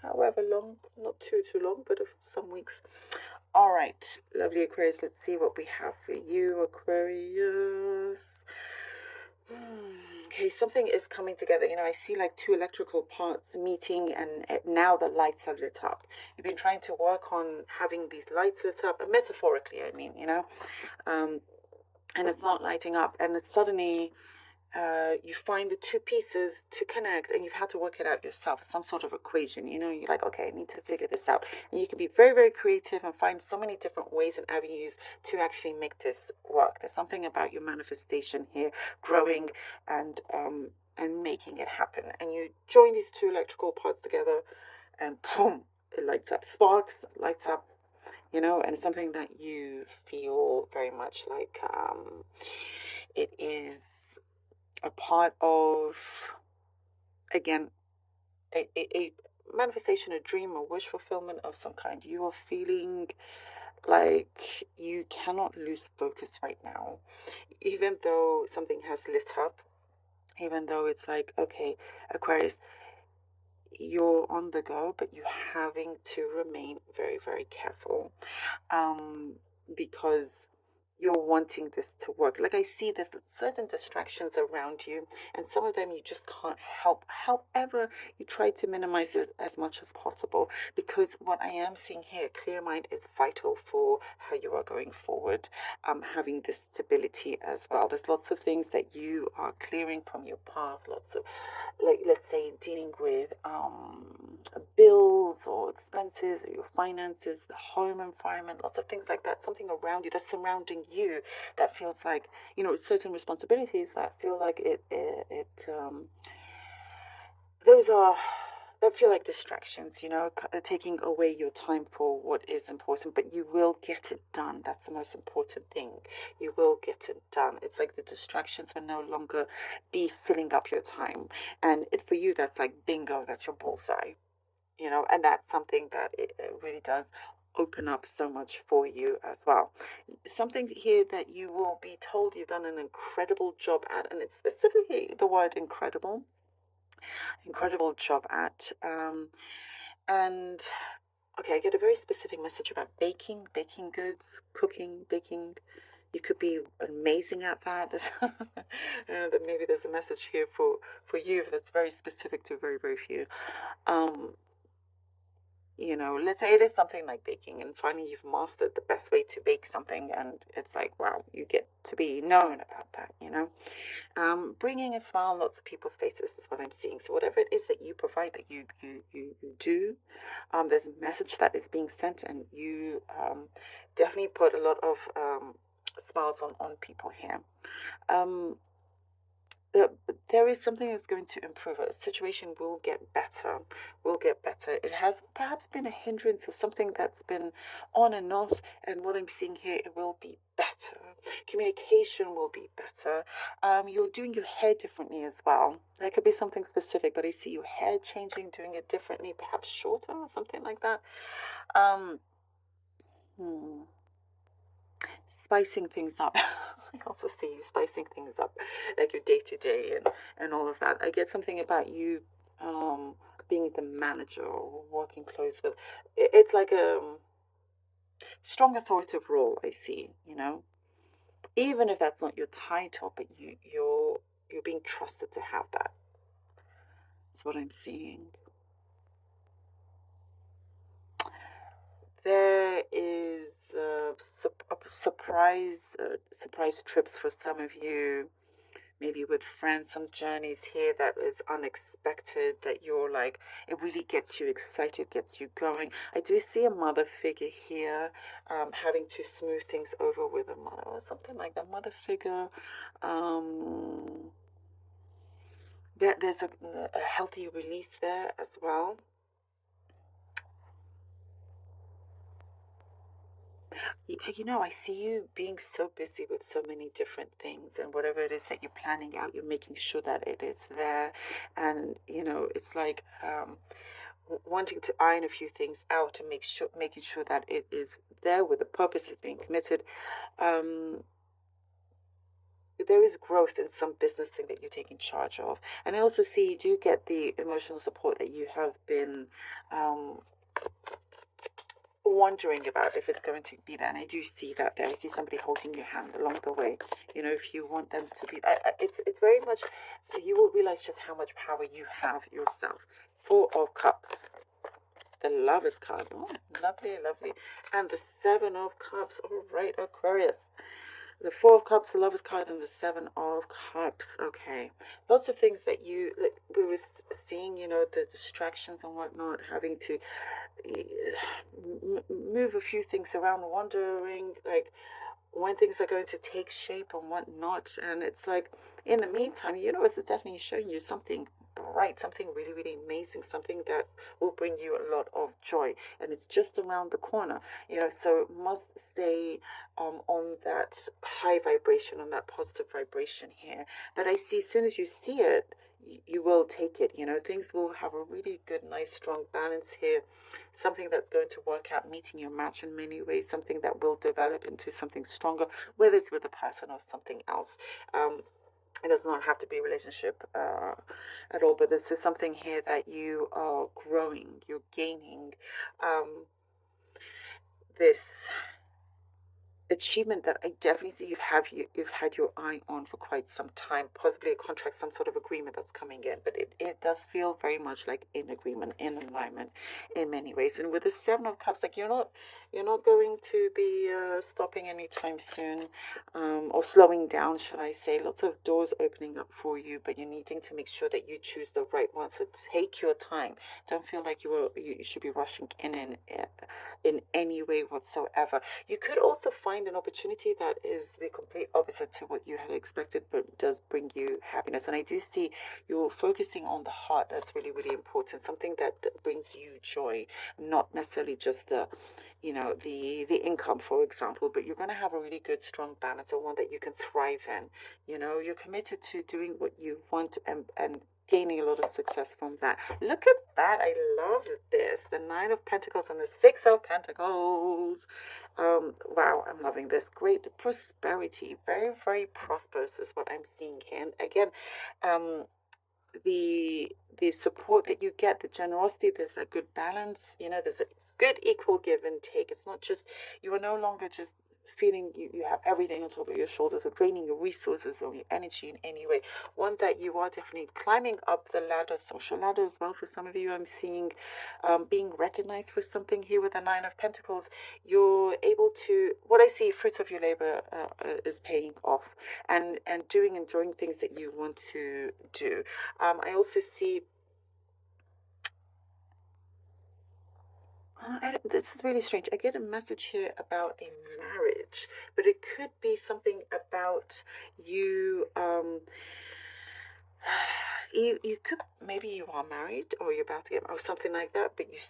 however long, not too long, but some weeks. All right, lovely Aquarius, let's see what we have for you, Aquarius. Okay, something is coming together. I see like two electrical parts meeting, and now the lights are lit up. You've been trying to work on having these lights lit up, and metaphorically, I mean, um, and it's not lighting up, and it's suddenly you find the two pieces to connect, and you've had to work it out yourself. Some sort of equation. You're like, okay, I need to figure this out, and you can be very, very creative and find so many different ways and avenues to actually make this work. There's something about your manifestation here, growing and making it happen. And you join these two electrical parts together, and boom, it lights up, sparks, lights up. And it's something that you feel very much like it is a part of, again, a manifestation, a dream, a wish fulfillment of some kind. You are feeling like you cannot lose focus right now, even though something has lit up, even though it's like, okay, Aquarius, you're on the go, but you're having to remain very, very careful, because you're wanting this to work. Like, I see there's certain distractions around you, and some of them you just can't help. However, you try to minimize it as much as possible, because what I am seeing here, clear mind is vital for how you are going forward, having this stability as well. There's lots of things that you are clearing from your path, lots of, like, let's say, dealing with bills or expenses or your finances, the home environment, lots of things like that, something around you that's surrounding you that feels like, certain responsibilities that feel like those are, that feel like distractions, taking away your time for what is important, but you will get it done. That's the most important thing. You will get it done. It's like the distractions will no longer be filling up your time. And for you, that's like bingo, that's your bullseye, and that's something that it really does open up so much for you as well. Something here that you will be told you've done an incredible job at, and it's specifically the word incredible job at. And okay, I get a very specific message about baking goods, cooking, baking. You could be amazing at that. There's, that maybe there's a message here for you that's very specific to very, very few. Let's say it is something like baking, and finally you've mastered the best way to bake something, and it's like, wow, you get to be known about that, bringing a smile on lots of people's faces is what I'm seeing. So whatever it is that you provide, that you do, there's a message that is being sent, and you definitely put a lot of smiles on people here. There is something that's going to improve. A situation will get better. It has perhaps been a hindrance or something that's been on and off, and what I'm seeing here, it will be better. Communication will be better. You're doing your hair differently as well. There could be something specific, but I see your hair changing, doing it differently, perhaps shorter or something like that. Spicing things up. I also see you spicing things up, like your day to day and all of that. I get something about you being the manager or working close with. It's like a strong authoritative role. I see. Even if that's not your title, but you're being trusted to have that. That's what I'm seeing. There is surprise trips for some of you, maybe with friends, some journeys here that is unexpected, that you're like, it really gets you excited, gets you going. I do see a mother figure here, having to smooth things over with a mother or something like that. Mother figure. There's a healthy release there as well. I see you being so busy with so many different things, and whatever it is that you're planning out, you're making sure that it is there. And it's like wanting to iron a few things out and making sure that it is there with the purpose is being committed. there is growth in some business thing that you take in charge of. And I also see you do get the emotional support that you have been um, wondering about if it's going to be there. And I do see that there. I see somebody holding your hand along the way. You know, if you want them to be, it's very much, you will realize just how much power you have yourself. Four of Cups. The Lovers card. Oh, lovely, lovely. And the Seven of Cups. All right, Aquarius. The Four of Cups, the Lovers card, and the Seven of Cups. Okay. Lots of things that you, like we were seeing, you know, the distractions and whatnot, having to move a few things around, wondering, like, when things are going to take shape and whatnot. And it's like, in the meantime, universe is definitely showing you something bright, something really, really amazing, something that will bring you a lot of joy. And it's just around the corner, you know, so must stay on that high vibration, on that positive vibration here. But I see, as soon as you see it, you will take it, you know, things will have a really good, nice, strong balance here. Something that's going to work out, meeting your match in many ways, something that will develop into something stronger, whether it's with a person or something else. It does not have to be a relationship at all, but this is something here that you are growing, you're gaining this achievement that I definitely see you've had your eye on for quite some time, possibly a contract, some sort of agreement that's coming in, but it does feel very much like in agreement, in alignment in many ways. And with the Seven of Cups, like you're not going to be stopping anytime soon, or slowing down, should I say. Lots of doors opening up for you, but you're needing to make sure that you choose the right one. So take your time. Don't feel like you should be rushing in any way whatsoever. You could also find an opportunity that is the complete opposite to what you had expected, but does bring you happiness. And I do see you're focusing on the heart. That's really, really important. Something that brings you joy, not necessarily just the income, for example, but you're going to have a really good, strong balance, or one that you can thrive in. You know, you're committed to doing what you want and gaining a lot of success from that. Look at that. I love this. The Nine of Pentacles and the Six of Pentacles. Wow, I'm loving this. Great prosperity. Very, very prosperous is what I'm seeing here. And again, the support that you get, the generosity, there's a good balance. You know, there's a good equal give and take. It's not just, you are no longer just feeling you have everything on top of your shoulders, or draining your resources or your energy in any way. One that you are definitely climbing up the ladder, social ladder as well. For some of you, I'm seeing being recognized for something here with the Nine of Pentacles. You're able to, what I see, fruits of your labor is paying off, and enjoying things that you want to do. I also see, this is really strange. I get a message here about a marriage, but it could be something about you. You could, maybe you are married, or you're about to get married, or something like that, but you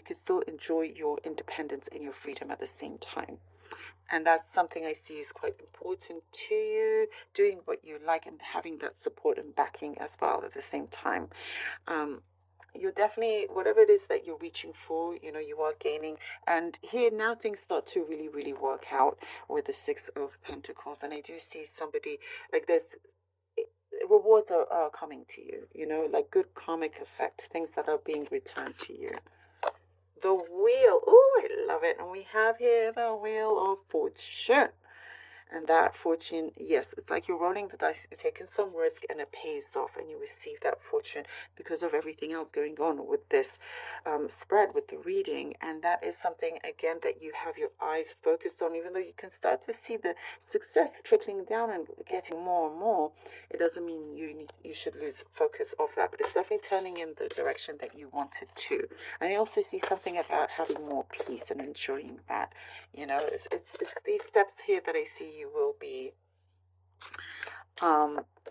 could still enjoy your independence and your freedom at the same time. And that's something I see is quite important to you, doing what you like and having that support and backing as well at the same time. You're definitely, whatever it is that you're reaching for, you know, you are gaining. And here now things start to really, really work out with the Six of Pentacles. And I do see somebody, like, there's rewards are coming to you, you know, like good karmic effect, things that are being returned to you. The Wheel. Oh, I love it. And we have here the Wheel of Fortune. And that fortune, yes, it's like you're rolling the dice, you're taking some risk, and it pays off, and you receive that fortune because of everything else going on with this spread, with the reading. And that is something, again, that you have your eyes focused on. Even though you can start to see the success trickling down and getting more and more, it doesn't mean you should lose focus of that. But it's definitely turning in the direction that you wanted to. And I also see something about having more peace and enjoying that. You know, it's these steps here that I see you will be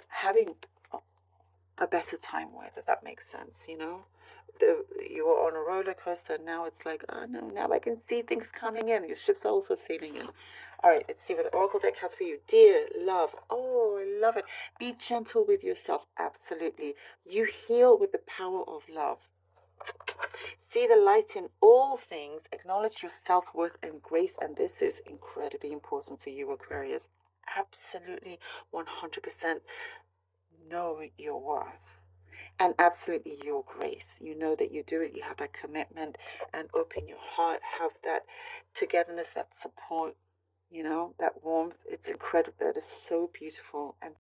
having a better time with, if that makes sense. You know, you were on a roller coaster, now it's like, oh no, now I can see things coming in. Your ship's also sailing in. All right, let's see what the Oracle deck has for you. Dear love. Oh, I love it. Be gentle with yourself. Absolutely. You heal with the power of love. See the light in all things. Acknowledge your self-worth and grace. And this is incredibly important for you, Aquarius. absolutely 100% know your worth and absolutely your grace. You know that you do it, you have that commitment, and open your heart, have that togetherness, that support, you know, that warmth. It's incredible. That is so beautiful and